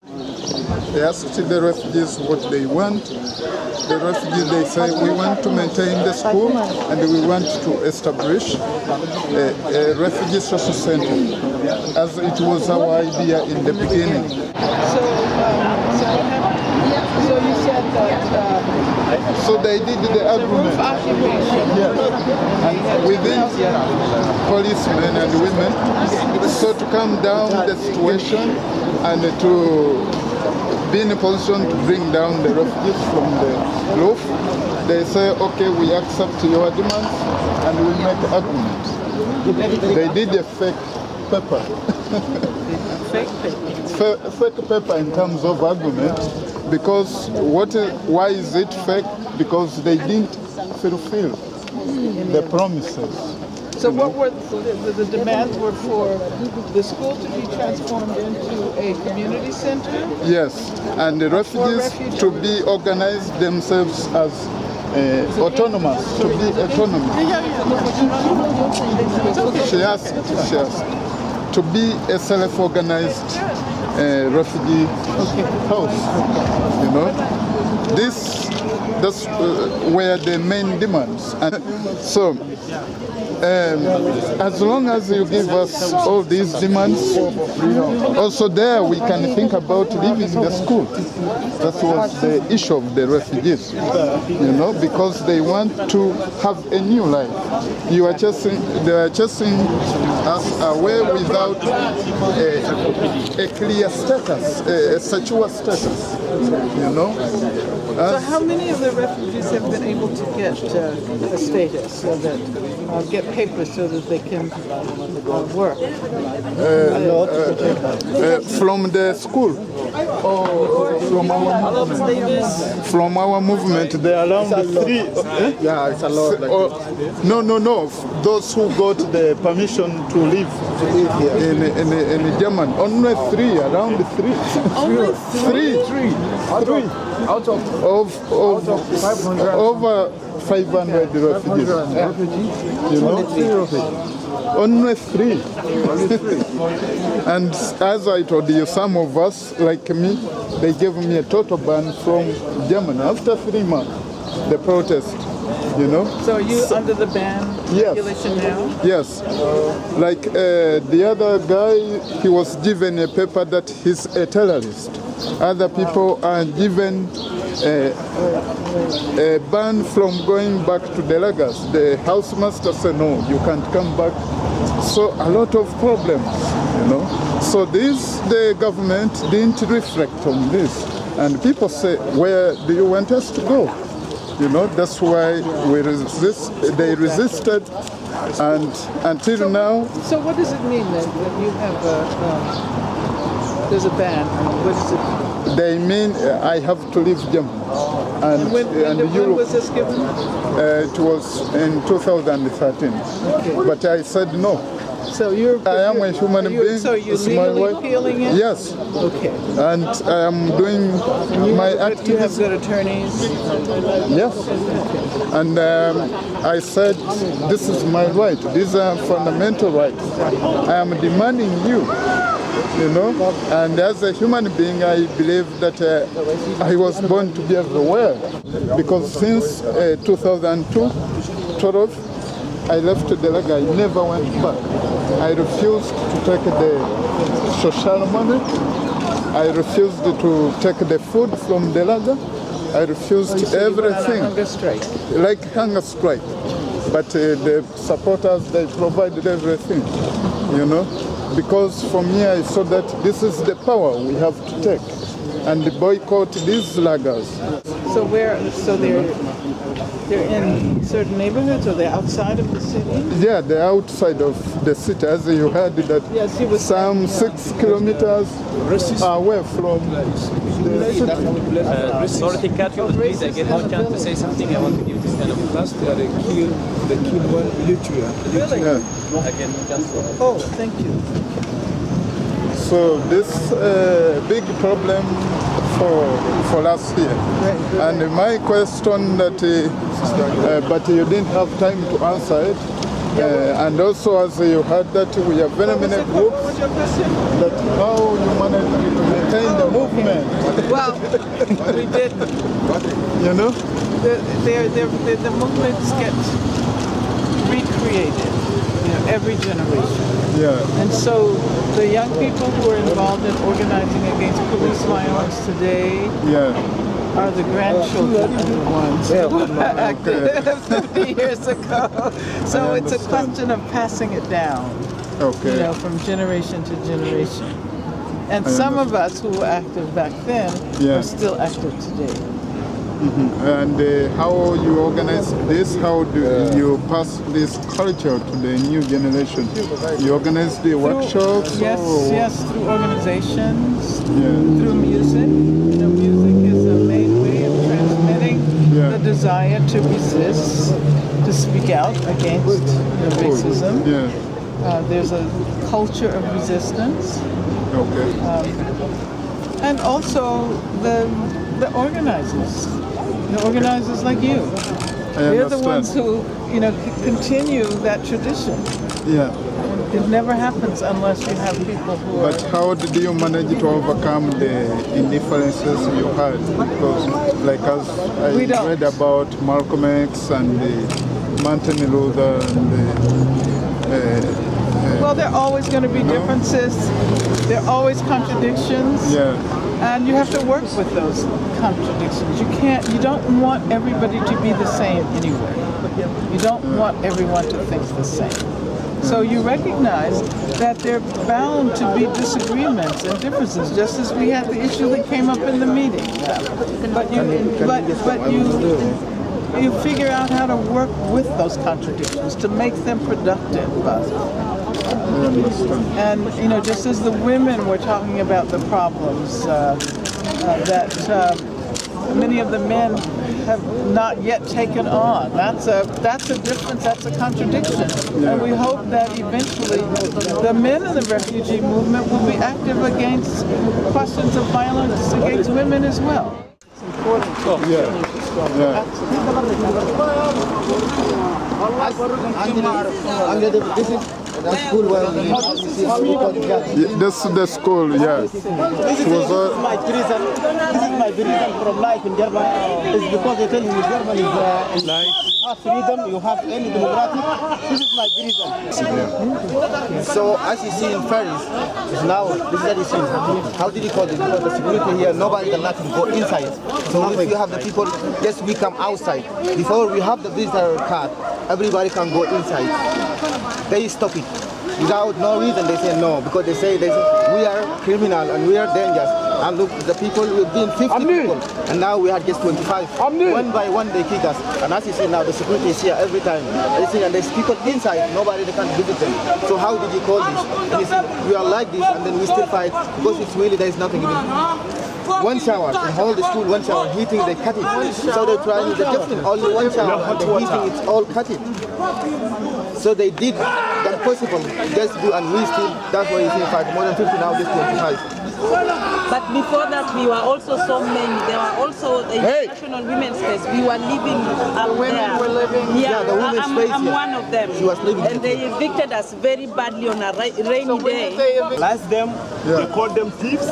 They asked the refugees what they want. The refugees, they say, we want to maintain the school and we want to establish a refugee social center, as it was our idea in the beginning. So you said that... So they did the agreement. Yes. And within policemen and women, so to calm down the situation and to be in a position to bring down the refugees from the roof, they say, okay, we accept your demands and we'll make agreements. They did a fake paper. Fake paper in terms of agreement, because why is it fake? Because they didn't fulfill the promises. So what were the demands were for the school to be transformed into a community center? Yes, and the refugees to be organized themselves as autonomous, to be autonomous. She asked to be a self-organized refugee house. You know, that's were the main demands. And so, as long as you give us all these demands, also there we can think about leaving the school. That was the issue of the refugees, you know, because they want to have a new life. They are chasing us away without a clear status, a secure status, you know. So how many of the refugees have been able to get a status, so that get papers so that they can work? From the school, from our movement, they are around 3. Yeah, it's a lot. No. Those who got the permission to live in Germany, only 3, around 3. Only 3. Out of Over 500 refugees. You know? Only 3. And as I told you, some of us, like me, they gave me a total ban from Germany after 3 months, the protest, you know. So are you under the ban regulation now? Yes. Like the other guy, he was given a paper that he's a terrorist. Other people are given a ban from going back to the lagers. The housemaster said, no, you can't come back. So a lot of problems, you know. So the government didn't reflect on this. And people say, where do you want us to go? You know, that's why they resisted, and until now. So what does it mean then that you have there's a ban? What is it? They mean I have to leave Germany. And when was this given? It was in 2013. Okay. But I said no. So I am a human being. So you're legally appealing it? Yes. Okay. And I am doing my activism. You have good attorneys? Yes. And I said, this is my right. These are fundamental rights. I am demanding you know, and as a human being, I believe that I was born to be everywhere, because since 2012, I left the lag. I never went back. I refused to take the social money. I refused to take the food from the lager. I refused everything. Hunger strike. Like hunger strike. But the supporters, they provided everything, you know. Because for me, I saw that this is the power we have to take and boycott these lagers. So they're in certain neighborhoods, or they're outside of the city? Yeah, they're outside of the city. As you heard that some 6 kilometers away from the city. Sorry to cut you, but please, I get no chance to say something. I want to give this kind of class. They killed one literally. Really? Yeah. Again, just Oh, thank you. So this big problem for last year. And my question that, but you didn't have time to answer it, And also, as you heard that we have very many groups What's your question? that how you manage to maintain the movement, Well, we did. you know? The movements get recreated, every generation. Yeah, And so the young people who are involved in organizing against police violence today yeah. are the grandchildren of the ones who were active 50 years ago. So it's a question of passing it down, Okay. from generation to generation. And some of us who were active back then Yeah. are still active today. And how you organize this? How do you pass this culture to the new generation? You organize the workshops? Yes, or- yes, through organizations, Yeah. through music. Music is a main way of transmitting Yeah. the desire to resist, to speak out against racism. Yeah. There's a culture of resistance, Okay. and also the organizers like you. They're the ones who continue that tradition. Yeah. It never happens unless you have people who are. But how did you manage to overcome the indifferences you had? Because, like as I We don't. read about Malcolm X and Martin Luther and Well, there are always going to be differences. There are always contradictions. yeah, And you have to work with those contradictions. You don't want everybody to be the same anywhere. You don't want everyone to think the same. So you recognize that there are bound to be disagreements and differences, just as we had the issue that came up in the meeting. But you figure out how to work with those contradictions to make them productive. I understand. And just as the women were talking about the problems that many of the men have not yet taken on, that's a difference. That's a contradiction. And we hope that eventually the men in the refugee movement will be active against questions of violence against women as well. It's important. Yeah, yeah. This is the school where we Yeah, this is the school, yeah. This is my prison. This is my prison from life in Germany. It's because they tell me Germany is you have freedom, you have any democratic. This is my prison. So as you see in Paris, now this is what you see. How did you call it? Because the security here, nobody can let him go inside. So if you have the people, yes, we come outside. Before we have the visitor card, everybody can go inside. They stop it. Without no reason, they say no, because they say we are criminal and we are dangerous. And look, the people, we've been 50 people, and now we are just 25. One by one, they kick us. And as you see now, the security is here every time. And there's people inside, nobody they can visit them. So how did you call this? And you see, we are like this, and then we still fight, because it's really, there's nothing even. One shower, in all the school, one shower, heating, they cut it. So they're trying, they're just only one shower, and the heating, it's all cut it. So they did the impossible, just do, and we still, that's why you see fight, more than 50 now, just 25. But before that, we were also so many. There were also the International Women's Space. We were living up there. Were living. Yeah, the women's space, I'm yeah. one of them. She was living and they evicted us very badly on a rainy day. Last them, they call them thieves,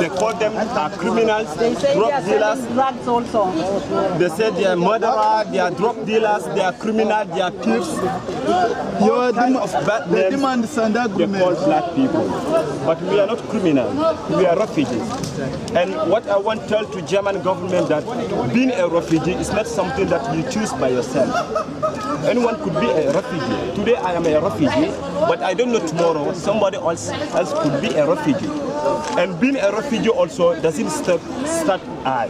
they call them criminals, They say they drug are dealers. selling drugs also. They say they are murderers, they are drug dealers, they are criminals, they are thieves. All kind of bad The names demands and they call agreements. black people. But we are not criminals, we are refugees. And what I want to tell to German government that being a refugee is not something that you choose by yourself. Anyone could be a refugee. Today I am a refugee, but I don't know tomorrow somebody else could be a refugee. And being a refugee also doesn't start I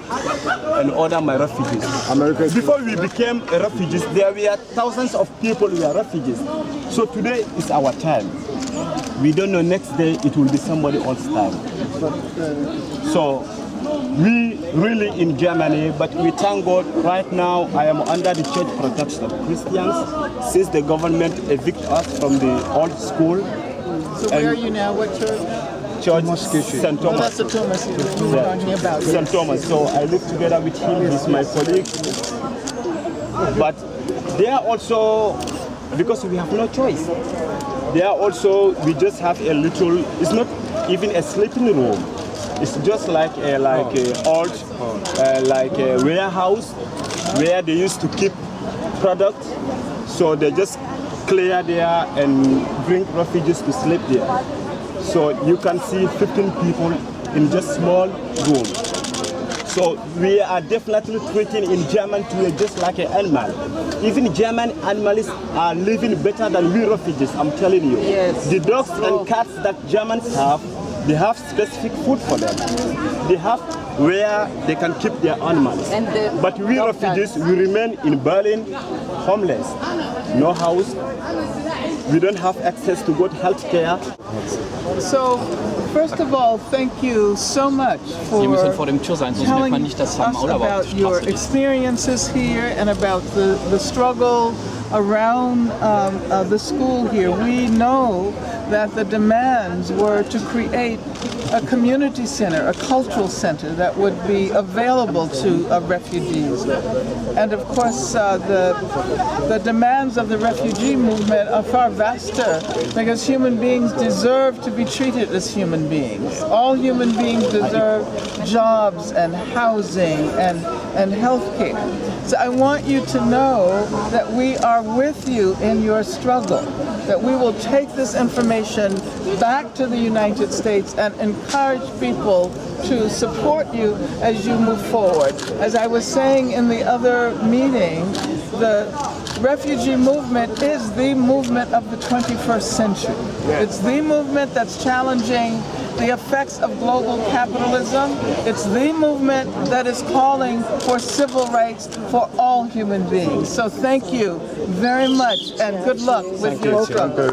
and other my refugees. Before we became refugees, there were thousands of people who are refugees. So today is our time. We don't know next day it will be somebody else's time. So we really in Germany, but we thank God right now I am under the church protection of Christians since the government evict us from the old school. So where are you now? What church? Church St. Thomas. That's the Thomas you were talking about. St. Thomas. So I live together with him, he's my colleague. But they are also because we have no choice. There also, we just have a little, it's not even a sleeping room. It's just like a old warehouse where they used to keep products. So they just clear there and bring refugees to sleep there. So you can see 15 people in just small room. So we are definitely treating in German to just like an animal. Even German animals are living better than we refugees, I'm telling you. Yes. The dogs and cats that Germans have, they have specific food for them. They have where they can keep their animals. But we refugees, we remain in Berlin, homeless, no house. We don't have access to good health care. So, first of all, thank you so much for Sie müssen vor dem Tür sein, sonst merkt man nicht, dass am us Ohlauer about your Strasse liegt. experiences here and about the struggle around the school here. We know that the demands were to create a community center, a cultural center that would be available to refugees. And of course, the demands of the refugee movement are far vaster because human beings deserve to be treated as human beings. All human beings deserve jobs and housing and health care. So I want you to know that we are with you in your struggle, that we will take this information back to the United States and encourage people to support you as you move forward. As I was saying in the other meeting, the refugee movement is the movement of the 21st century. It's the movement that's challenging the effects of global capitalism. It's the movement that is calling for civil rights for all human beings. So thank you very much and good luck with your struggle.